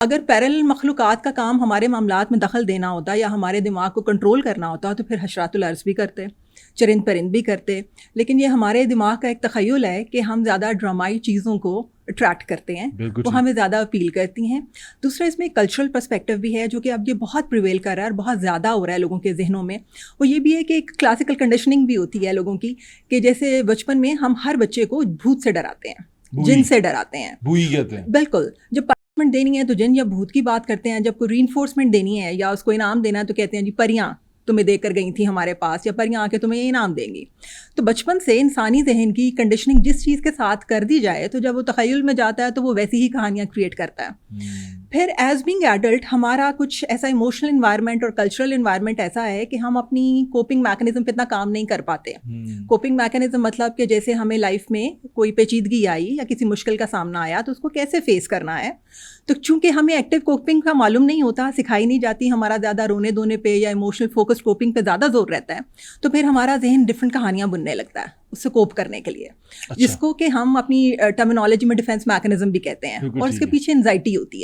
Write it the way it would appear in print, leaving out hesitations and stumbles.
اگر پیرالل مخلوقات کا کام ہمارے معاملات میں دخل دینا ہوتا یا ہمارے دماغ کو کنٹرول کرنا ہوتا تو پھر حشرات الارض بھی کرتے، چرند پرند بھی کرتے. لیکن یہ ہمارے دماغ کا ایک تخیل ہے کہ ہم زیادہ ڈرامائی چیزوں کو اٹریکٹ کرتے ہیں، وہ ہمیں زیادہ اپیل کرتی ہیں. دوسرا اس میں کلچرل پرسپیکٹو بھی ہے جو کہ اب یہ بہت پریویل کر رہا ہے اور بہت زیادہ ہو رہا ہے لوگوں کے ذہنوں میں. وہ یہ بھی ہے کہ ایک کلاسیکل کنڈیشننگ بھی ہوتی ہے لوگوں کی کہ جیسے بچپن میں ہم ہر بچے کو بھوت سے ڈراتے ہیں، جن سے ڈراتے ہیں، بوئی کہتے ہیں. بالکل. جب پنشمنٹ دینی ہے تو جن یا بھوت کی بات کرتے ہیں، جب کوئی ری انفورسمنٹ دینی ہے یا اس کو انعام دینا ہے تو کہتے ہیں جی پریاں تمہیں دے کر گئی تھیں ہمارے پاس، یا پریاں آ کے تمہیں یہ انعام دیں گی. تو بچپن سے انسانی ذہن کی کنڈیشننگ جس چیز کے ساتھ کر دی جائے تو جب وہ تخیل میں جاتا ہے تو وہ ویسی ہی کہانیاں کریٹ کرتا ہے. پھر ایز بینگ ایڈلٹ ہمارا کچھ ایسا ایموشنل انوائرمنٹ اور کلچرل انوائرمنٹ ایسا ہے کہ ہم اپنی کوپنگ میکینزم پہ اتنا کام نہیں کر پاتے. کوپنگ میکینزم مطلب کہ جیسے ہمیں لائف میں کوئی پیچیدگی آئی یا کسی مشکل کا سامنا آیا تو اس کو کیسے فیس کرنا ہے. تو چونکہ ہمیں ایکٹیو کوپنگ کا معلوم نہیں ہوتا، سکھائی نہیں جاتی، ہمارا زیادہ رونے دھونے پہ یا ایموشنل فوکس کوپنگ پہ زیادہ زور رہتا ہے، تو پھر ہمارا ذہن ڈفرینٹ کہانیاں بننے لگتا ہے اس سے کوپ کرنے کے لیے، جس کو کہ ہم اپنی ٹرمینالوجی میں ڈیفینس میکینزم بھی کہتے ہیں، اور اس کے پیچھے انزائٹی ہوتی ہے.